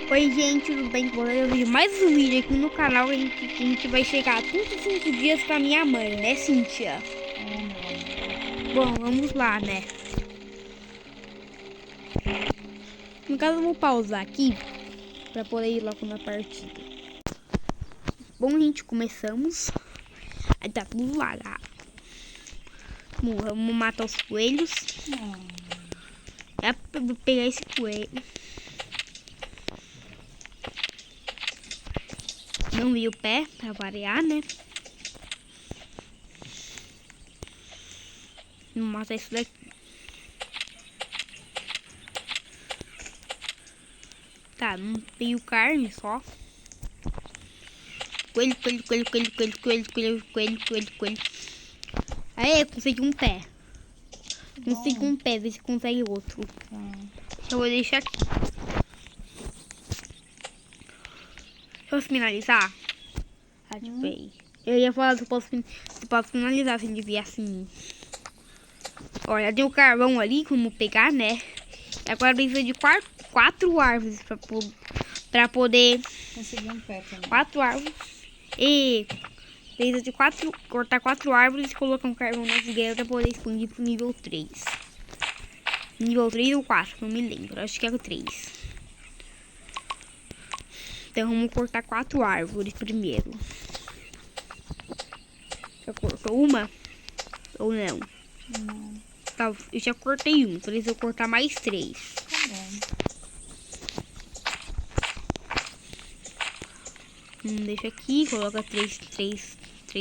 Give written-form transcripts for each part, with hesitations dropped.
Oi gente, tudo bem com vocês? Eu vi mais um vídeo aqui no canal que a gente vai chegar a 35 dias pra minha mãe, né, Cíntia? Bom, vamos lá, né? No caso eu vou pausar aqui pra poder ir logo na partida. Bom, gente, começamos. Aí tá tudo lagado. Bom, vamos matar os coelhos. É pra pegar esse coelho. Não vi o pé, pra variar, né? Vamos matar isso daqui. Tá, não tenho carne só. Coelho, coelho, coelho, coelho, coelho, coelho, coelho, coelho, coelho, coelho. Aí, consegui um pé. Consegui um pé, vê se consegue outro. Eu vou deixar aqui. Posso finalizar? Ativei. Eu ia falar se posso finalizar, se devia assim. Olha, tem o carvão ali, como pegar, né? E agora precisa de quatro árvores pra poder... Consegui um pé também. 4 árvores. E precisa de cortar 4 árvores e colocar um carvão na fogueira pra poder expandir pro nível 3. Nível 3 ou 4, não me lembro. Acho que é o 3. Então vamos cortar 4 árvores primeiro. Já cortou uma? Ou não? Não. Tá, eu já cortei um, precisa cortar mais 3. Tá bom. Deixa aqui, coloca três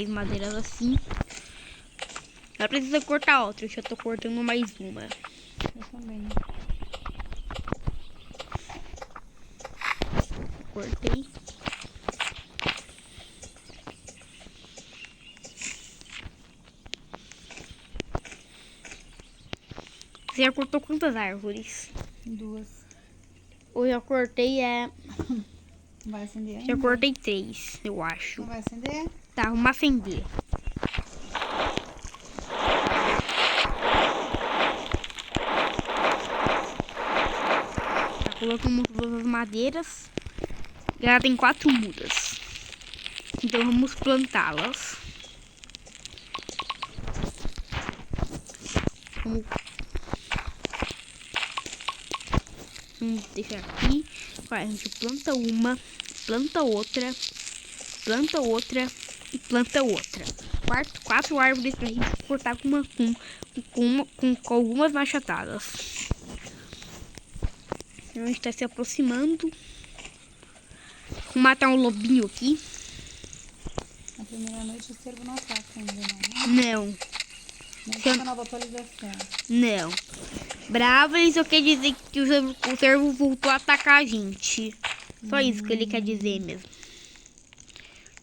madeiras assim. Ela precisa cortar outra, eu já tô cortando mais uma. Eu também. Cortei. Você já cortou quantas árvores? 2. Eu já cortei, Vai acender ainda? já cortei 3, eu acho. Não vai acender? Tá, vamos acender. Tá, colocamos todas as madeiras. E ela tem 4 mudas. Então vamos plantá-las. Vamos deixar aqui. Vai, a gente planta uma, planta outra e planta outra. 4 árvores pra gente cortar com algumas machadadas. Então a gente tá se aproximando. Vou matar um lobinho aqui. Na primeira noite o cervo não ataca ainda, não. Não, Nem com a nova atualização. não. Bravo, isso quer dizer que o cervo voltou a atacar a gente. Só isso que ele quer dizer mesmo.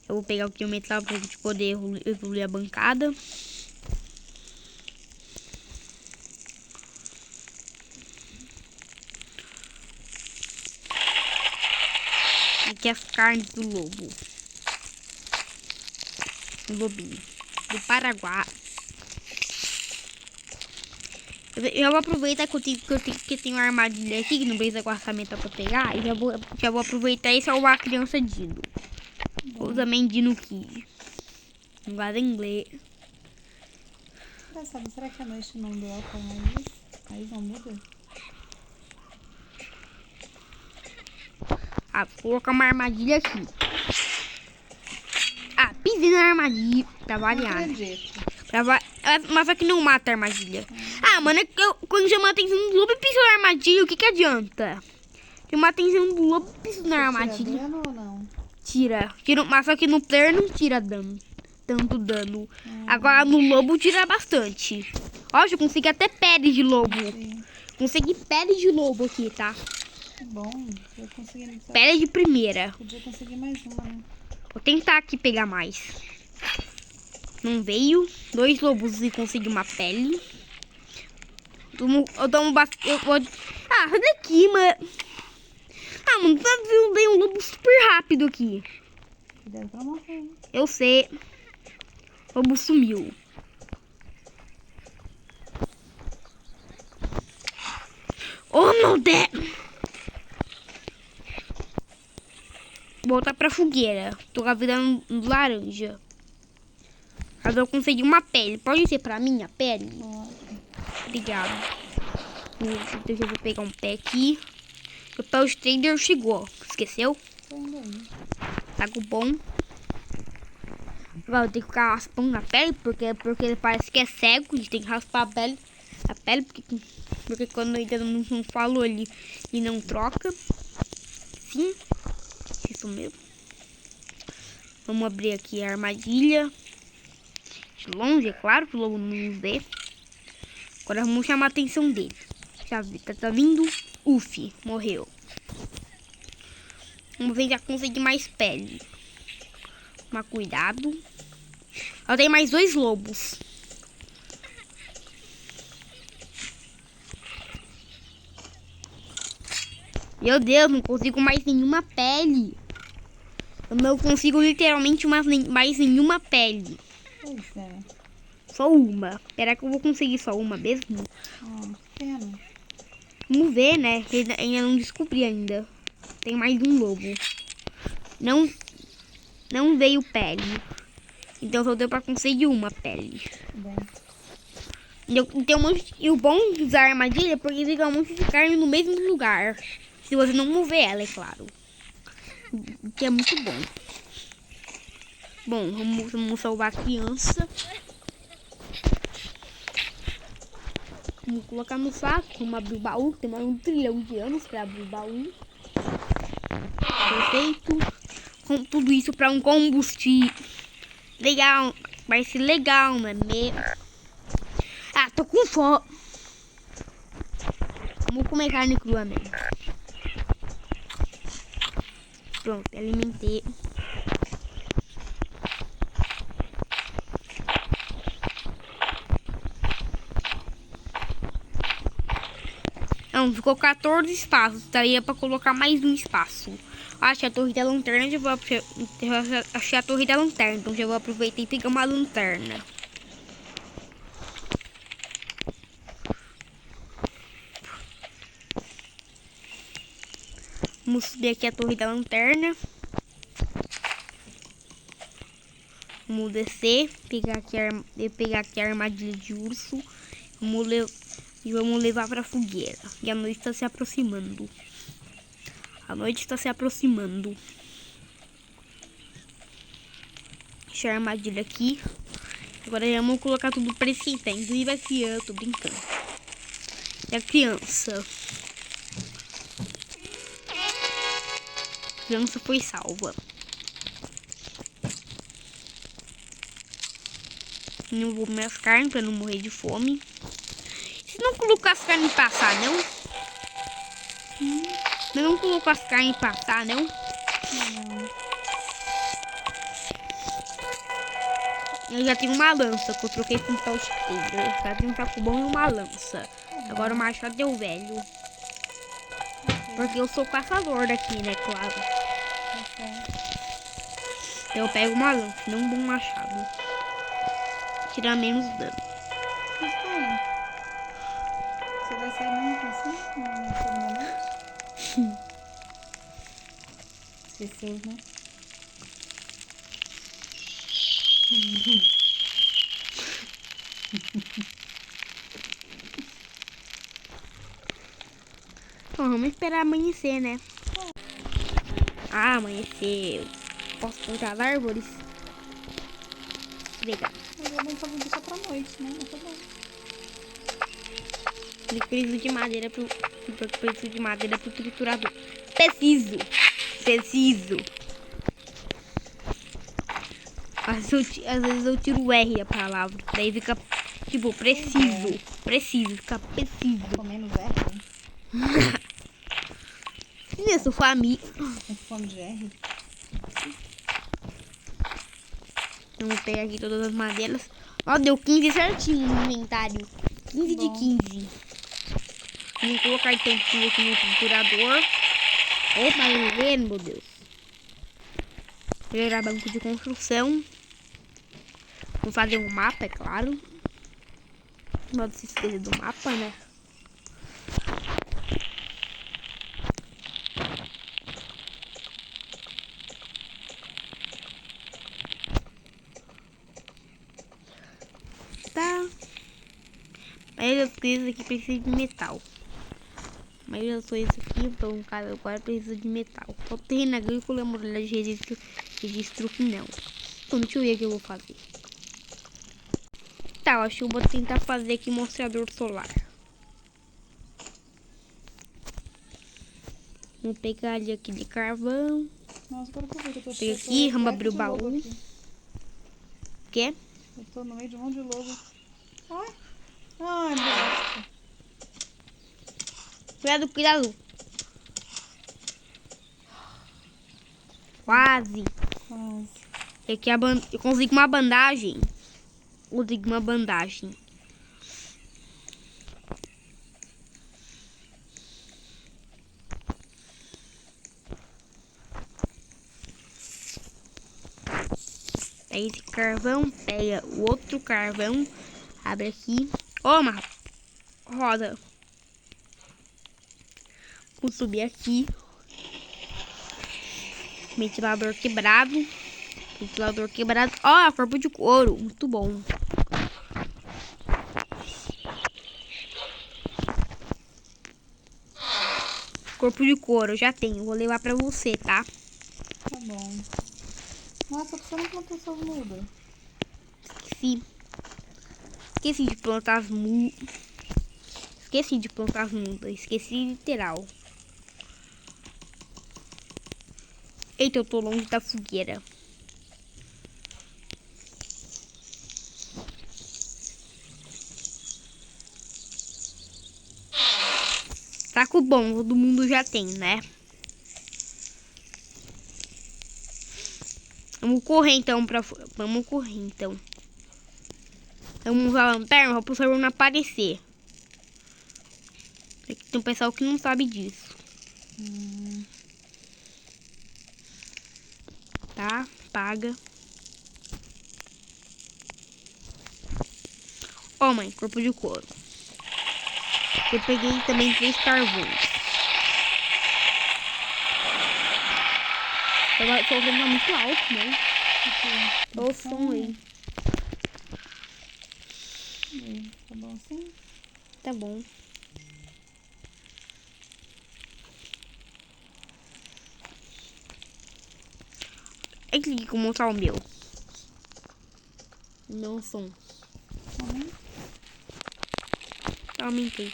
Eu vou pegar aqui o metal pra gente poder evoluir a bancada. Aqui as carnes do lobo. Do lobinho. Do Paraguai. Eu vou aproveitar que eu tenho uma armadilha aqui, que não precisa com orçamento pra pegar. E já vou aproveitar e salvar a criança Dino. Ou também Dino Kid. Linguagem em inglês. Engraçado, será que a noite não deu com a raiz? A raiz não muda? Ah, vou colocar uma armadilha aqui. Ah, pisei na armadilha. Pra Não variar. acredito. Mas só que não mata a armadilha. Ah, mano, é que quando chama a atenção do lobo e piso na armadilha, o que adianta? Chama a atenção do lobo e piso na armadilha. Tira dano ou não? Tira, mas só que no player não tira dano. Tanto dano. Agora no lobo tira bastante. Ó, eu consegui até pele de lobo. Sim. Consegui pele de lobo aqui, tá? Que bom. Eu consegui. Pele de primeira. Podia conseguir mais uma, né? Vou tentar aqui pegar mais. Não veio. 2 lobos e consegui uma pele. Eu tomo bastante. Ah, sai daqui, mano. Ah, mano, tá vendo bem um lobo super rápido aqui. Cuidado pra morrer. Eu sei. O lobo sumiu. Oh, meu Deus. voltar pra fogueira. Tô virando laranja. Mas eu consegui uma pele. Pode ser pra mim a pele? Obrigado. Deixa eu pegar um pé aqui. O Pels Trader chegou. Esqueceu? Tô indo aí. Tá com bom. Agora eu tenho que ficar raspando na pele. Porque ele parece que é cego. A gente tem que raspar a pele. Porque quando ainda não falou ele não troca. Sim. Isso mesmo. Vamos abrir aqui a armadilha. De longe, é claro, que o lobo não nos vê. Agora vamos chamar a atenção dele. Já tá vindo. Uf, morreu. Vamos tentar conseguir mais pele. Mas cuidado. Eu tenho mais 2 lobos. Meu Deus, não consigo mais nenhuma pele. Eu não consigo literalmente mais nenhuma pele. Pois é. Só uma. Será que eu vou conseguir só uma mesmo? Pena. Vamos ver, né? Ainda não descobri ainda. Tem mais um lobo. Não veio pele. Então só deu pra conseguir uma pele. Bem. E o bom de usar armadilha é porque fica um monte de carne no mesmo lugar. Se você não mover ela, é claro. Que é muito bom. Bom, vamos salvar a criança. Vamos colocar no saco. Vamos abrir o baú. Tem mais 1 trilhão de anos pra abrir o baú. Perfeito. Com tudo isso pra um combustível. Legal. Vai ser legal, não é mesmo? Ah, tô com fome. Vamos comer carne crua mesmo. Pronto, alimentei. Não, ficou 14 espaços. Daria pra colocar mais um espaço. Achei a torre da lanterna. Achei a torre da lanterna. Então já vou aproveitar e pegar uma lanterna. Vamos subir aqui a torre da lanterna. Vamos descer. Pegar aqui a armadilha de urso. Vamos levar pra fogueira. E a noite está se aproximando. A noite está se aproximando. Deixa a armadilha aqui. Agora já vamos colocar tudo pra esquentar. Inclusive a criança, tô brincando. E a criança. A criança foi salva. Não vou comer as carnes pra não morrer de fome. Se não colocar as carnes passar, não? Não colocou as carnes passar, não? Eu já tenho uma lança que eu troquei com o Pels Trader. Já tenho um taco bom e uma lança. Agora o machado deu velho. Porque eu sou caçador daqui, né? Claro. Eu pego uma lança, não um bom machado. Tirar menos dano. Mas tá aí. Você vai sair mesmo assim? Na segunda noite? Esqueceu, né? Bom, vamos esperar amanhecer, né? Ah, amanheceu. Posso plantar as árvores? Obrigado. Mas é bom pra deixar pra noite, né? Mas tá bom. Preciso de madeira pro triturador. Preciso. Às vezes eu tiro o R a palavra. Daí fica tipo, preciso. Preciso, fica preciso. Com menos R, hein? Isso, família. Com fome de R. Vamos pegar aqui todas as madeiras. Ó, deu 15 certinho no inventário. 15 de 15. Vamos colocar então tudo aqui no triturador. Opa, meu Deus. Gerar banco de construção. Vamos fazer um mapa, é claro. Não pode se esquecer do mapa, né? coisas aqui precisam de metal. A maioria das coisas aqui, então, cara, agora precisa de metal. Só terreno agrícola e muralha de registro que não. Então, deixa eu ver o que eu vou fazer. Tá, eu acho que eu vou tentar fazer aqui mostrador solar. Vou pegar ali aqui de carvão. Nossa, agora que eu vi que eu tô Pega aqui, vamos abrir o de lobo baú. aqui. Quer? Eu tô no meio de um monte de lobo. Ai, ai, bosta. Cuidado, cuidado. Quase. Quase. Aqui eu consigo uma bandagem. Consegui uma bandagem. Pega esse carvão, pega o outro carvão, abre aqui. Ó, uma roda. Vou subir aqui. Ventilador quebrado. Ventilador quebrado. Ó, corpo de couro. Muito bom. Corpo de couro, já tenho. Vou levar pra você, tá? Tá bom. Nossa, você não plantou suas mudas. Esqueci. Esqueci de plantar as mudas. Esqueci de plantar as mudas. Esqueci literal. Eita, eu tô longe da fogueira. Saco bom, todo mundo já tem, né? Vamos correr então Vamos correr então. Vamos usar a lanterna para o server não aparecer. Aqui tem um pessoal que não sabe disso. Tá? Paga. Ó, mãe, corpo de couro. Eu peguei também 3 carvões. O som tá muito alto, né? Olha o som aí. Tá bom assim? Tá bom. É que como mostrar o meu. O meu som. Aumentei.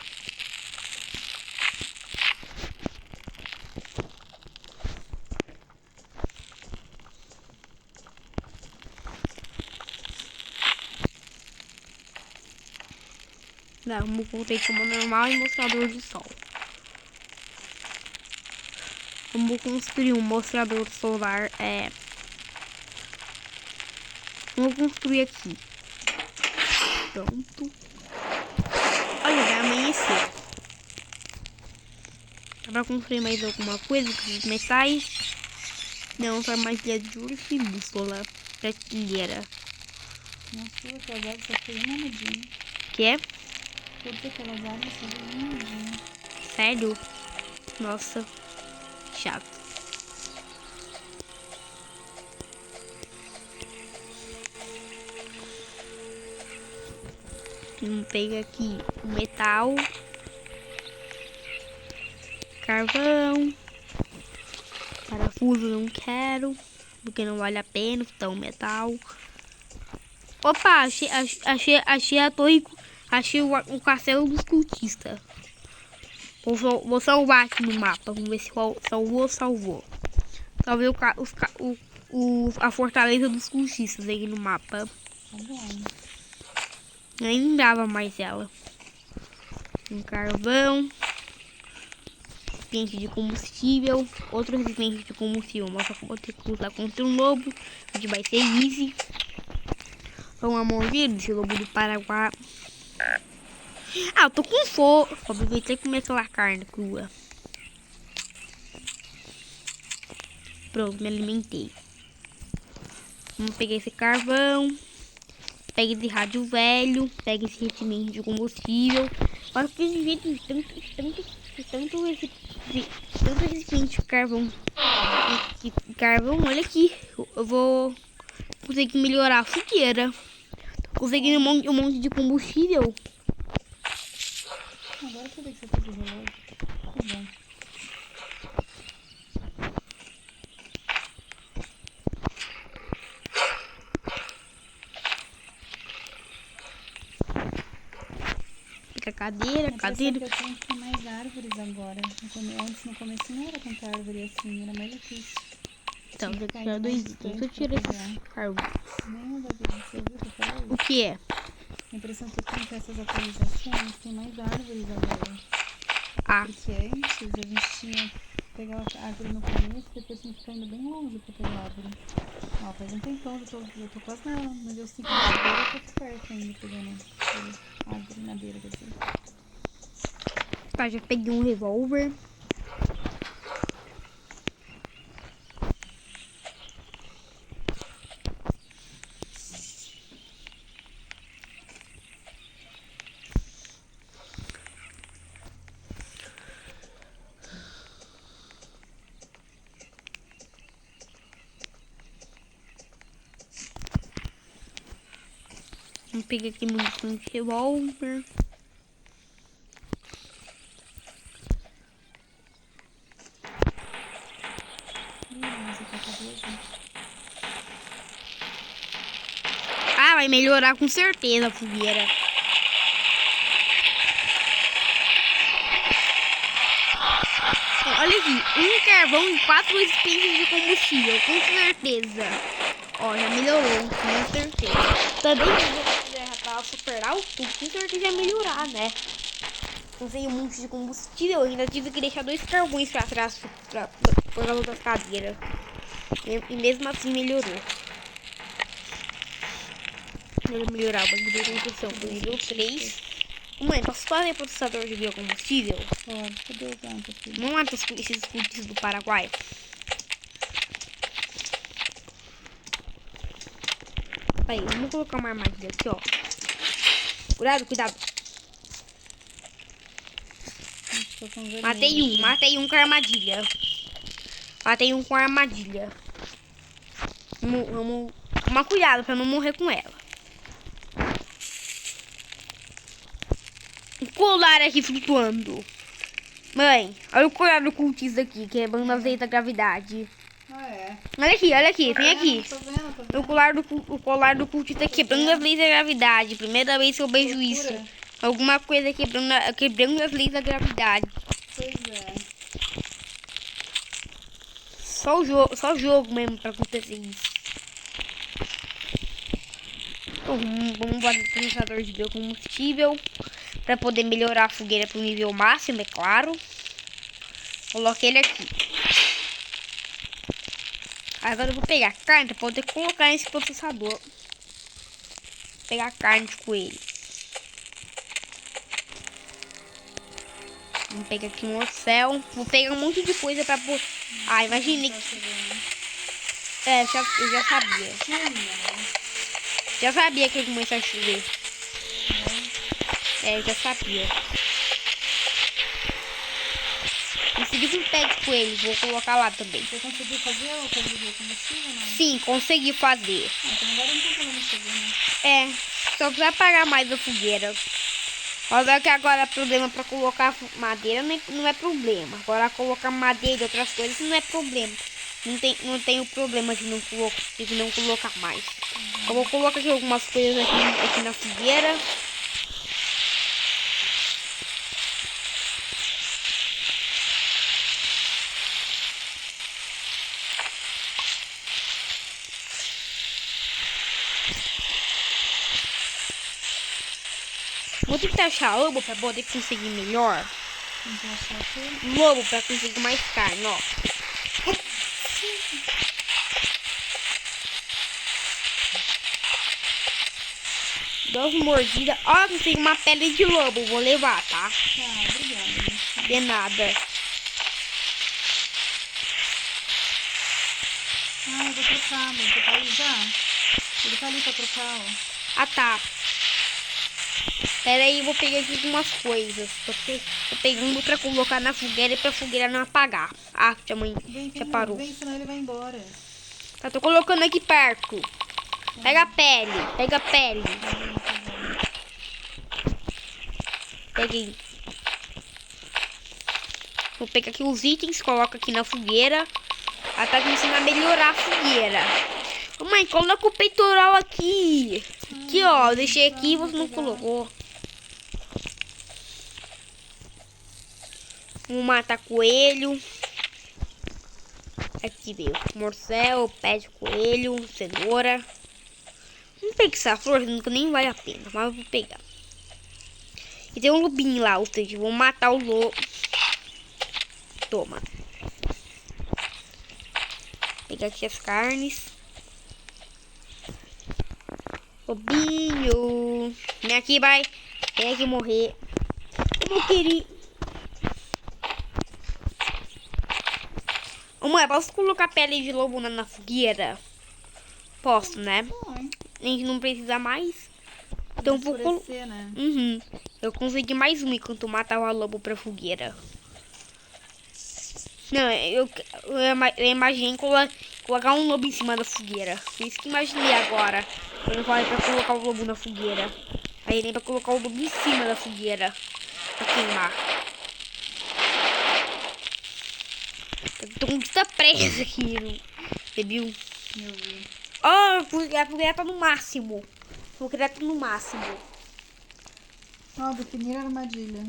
Não, vamos colocar como normal e mostrador de sol. Vamos construir um mostrador solar. Vamos construir aqui. Pronto. Olha, vai amanhecer. Dá pra construir mais alguma coisa com os metais? Não, só armadilha de urso e bússola. Prateleira. Nossa, aquelas águas só foi uma mudinha. Quer? Todas aquelas águas só foi uma mudinha. Sério? Nossa. Chato. Vamos pegar aqui o metal. Carvão. Parafuso não quero. Porque não vale a pena. Então metal. Opa, achei a torre. Achei o castelo dos cultistas. Vou salvar aqui no mapa. Vamos ver se salvou. Salvei a fortaleza dos cultistas aí no mapa. Tá bom. Nem dava mais ela. Um carvão. Recipiente de combustível. Outro recipiente de combustível. Mas só vou ter que lutar contra um lobo. A gente vai ser easy. Vamos morder desse lobo do Paraguai. Ah, eu tô com fome. Vou aproveitar e comer aquela carne crua. Pronto, me alimentei. Vamos pegar esse carvão. Pega esse rádio velho. Pega esse recipiente de combustível. Olha que esse jeito de tanto recipiente de carvão. Carvão, olha aqui. Eu vou conseguir melhorar a fogueira. Tô conseguindo um monte de combustível. sabia que você fazia relógio. Que bom. Fica cadeira, A cadeira. impressão que eu tenho é que tem mais árvores agora. Antes, no começo, não era tanta árvore assim, era mais difícil. Então, Tinha já que ficar tirar indo dois mais itens. distante Eu tirei pra essas pegar. árvores. Nenhuma da vida, você ouviu que eu falei? O que é? A impressão que eu tenho é que essas atualizações tem mais árvores agora. Ah, Porque antes a gente tinha que pegar a árvore no começo e depois tinha que ficar indo bem longe pra pegar a árvore. Ó, faz um tempão, eu tô quase no meu ciclo de beira, eu tô perto ainda pegando árvore na beira, quer dizer. tá, já peguei um revólver. Vamos pegar aqui munição de revólver. Você tá com a blusa? Ah, vai melhorar com certeza a fogueira. Olha aqui, um carvão e 4 recipientes de combustível, com certeza. Ó, já melhorou, com certeza. Também se você já tava super alto, com certeza ia melhorar, né? Usei um monte de combustível, ainda tive que deixar 2 carvões pra trás por causa das cadeiras. E mesmo assim melhorou. Ele melhorava a construção pro nível 3. Mãe, posso fazer processador de biocombustível? Pode, cadê o gancho aqui? Não mata esses cultistas do Paraguai. Aí, vamos colocar uma armadilha aqui, ó. Cuidado, cuidado. Tô com vermelho Matei um com armadilha. Matei um com armadilha. Vamos tomar cuidado pra não morrer com ela. Um colar aqui flutuando. Mãe, olha o colar do cultista aqui, quebrando as leis da gravidade. Ah, é? Olha aqui, vem aqui. Tô vendo. O colar do cultista quebrando as leis da gravidade. Primeira vez que eu vejo isso. Alguma coisa quebrando as leis da gravidade. Pois é. Só o jogo mesmo pra acontecer isso. Então, vamos fazer o processador de biocombustível para poder melhorar a fogueira para o nível máximo, é claro. Coloquei ele aqui. Agora eu vou pegar carne para poder colocar nesse processador. Vou pegar carne de coelho. Vamos pegar aqui um orcel. Vou pegar um monte de coisa para pôr. Ah, imagine. É, eu já sabia. Já sabia que ia começar a chover. É, eu já sabia. Consegui um pé de coelho, vou colocar lá também. Você conseguiu fazer o combustível ou não? Sim, consegui fazer. Ah, então agora não tem problema chover, né? É, só precisa apagar mais a fogueira. Olha que agora problema para colocar madeira não é problema. Agora colocar madeira e outras coisas não é problema. Não tem o problema de não colocar mais. Eu vou colocar aqui algumas coisas aqui na fogueira. Vou tentar achar lobo para poder conseguir melhor. Lobo para conseguir mais carne, ó. Dá umas mordidas. Ó, consegui uma pele de lobo. Vou levar, tá? Ah, obrigada. De nada. Ah, eu vou trocar, amor. Você tá aí já? Ele tá ali pra trocar, ó. Ah, tá. Pera aí, eu vou pegar aqui umas coisas. Tô pegando pra colocar na fogueira e pra fogueira não apagar. Ah, tia mãe já parou. Vem, senão ele vai embora. Tá, tô colocando aqui perto. Pega a pele, pega a pele. Peguei. Vou pegar aqui os itens, coloco aqui na fogueira. Ela tá começando a melhorar a fogueira. Ô, mãe, coloca o peitoral aqui. Aqui, ó. Eu deixei aqui e você não colocou. Vamos matar coelho. Aqui veio morcego, pé de coelho, cenoura. Não peguei essa flor, nunca nem vale a pena, mas eu vou pegar. E tem um lobinho lá, ou seja, vou matar o lobo. Toma. Pegar aqui as carnes. Lobinho. Vem aqui, vai. Vem aqui morrer. Como eu queria. Ô, mãe, posso colocar pele de lobo na fogueira? Posso, né? A gente não precisa mais. Então vou colocar, né? uhum. Eu consegui mais um enquanto matava o lobo pra fogueira. Não, eu imaginei colocar um lobo em cima da fogueira. Foi isso que imaginei agora. Quando eu falei pra colocar o lobo na fogueira. Aí nem pra colocar o lobo em cima da fogueira. Pra queimar. Eu tô com muita presa aqui. Você viu? Eu vi. Ó, a fogueira tá no máximo. A fogueira tá no máximo. Ó, definir a armadilha.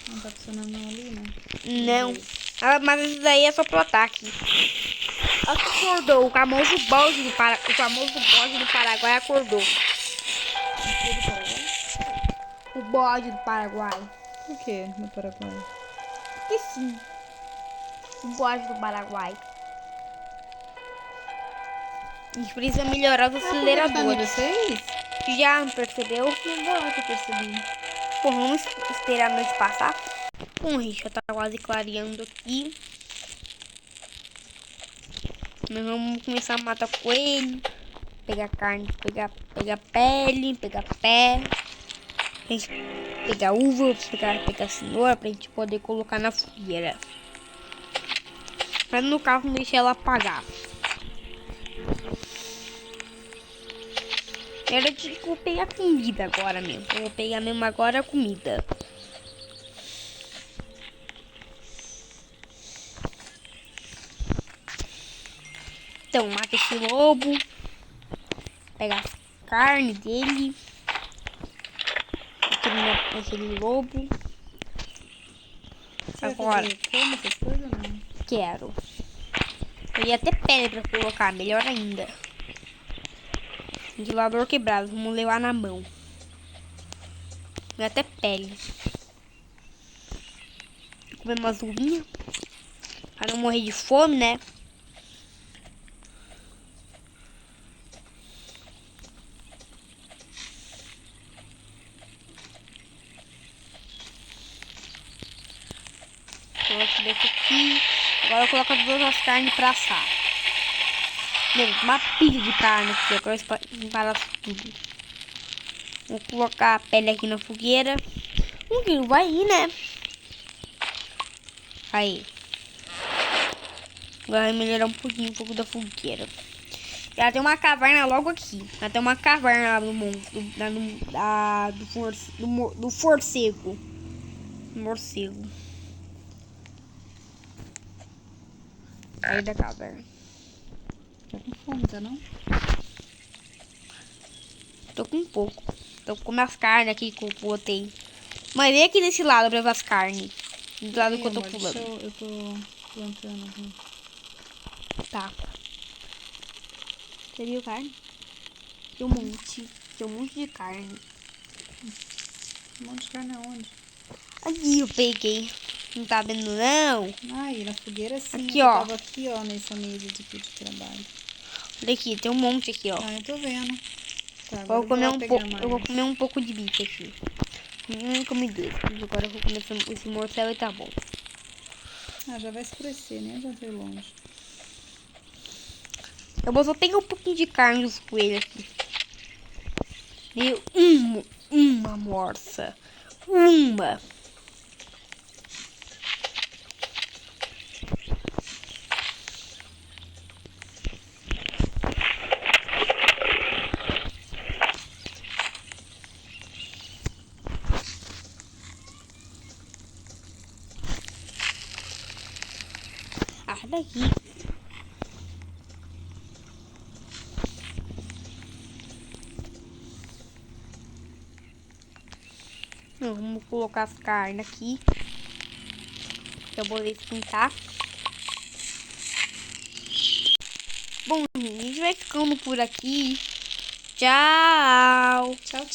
Não tá funcionando não ali, né? Não. Ah, mas isso daí é só pro ataque. Acordou. O famoso bode do Paraguai acordou. O bode do Paraguai. Por que no Paraguai? Que sim. O bode do Paraguai. A gente precisa melhorar os aceleradores. Vocês? Já percebeu? Não dá pra perceber. Bom, vamos esperar a noite passar. Bom, gente, já tá quase clareando aqui. Nós vamos começar a matar coelho. Pegar carne, pegar pele, pegar pé. A gente pegar uva, pegar cenoura pra gente poder colocar na fogueira. Mas no carro não deixar ela apagar. Era de que eu vou pegar comida agora mesmo. Eu vou pegar mesmo agora a comida. Então, mata esse lobo. Pega a carne dele. Aquele lobo. Você Agora, como essas coisas ou não? quero. Eu ia ter pele pra colocar, melhor ainda. Ventilador quebrado, vamos levar na mão. Ia até pele. Comer umas uvinhas. Pra não morrer de fome, né? Coloco desse aqui. Agora eu coloco todas as carnes pra assar. Uma pilha de carne aqui. Agora eu parar tudo. Vou colocar a pele aqui na fogueira. Vai ir, né? Aí. Agora vai melhorar um pouquinho o fogo da fogueira. Já tem uma caverna logo aqui. Já tem uma caverna lá do morcego. Morcego. Aí da caverna. Tá com fome, tá não? Tô com um pouco. Tô com as carnes aqui que eu botei. Mãe, vem aqui desse lado pra ver as carnes. Do lado que eu tô pulando. Eu tô plantando aqui. Tá. Você viu carne? Tem um monte. Tem um monte de carne. Um monte de carne aonde? Aqui eu peguei. Não tá vendo não? Ai, na fogueira sim. Aqui, eu ó. tava aqui, ó, nessa mesa de trabalho. Olha aqui, tem um monte aqui, ó. Ah, eu tô vendo. Tá, Eu agora vou comer lá um pegar pouco. mais. Eu vou comer um pouco de bife aqui. Comi dois. Mas agora eu vou comer esse morcego e tá bom. Ah, já vai escurecer, né? Já veio longe. Eu vou só pegar um pouquinho de carne dos coelhos aqui. Deu uma morsa. Uma. sai daqui. Vamos colocar as carnes aqui. Pra eu poder esquentar. Bom, gente, a gente vai ficando por aqui. Tchau. Tchau,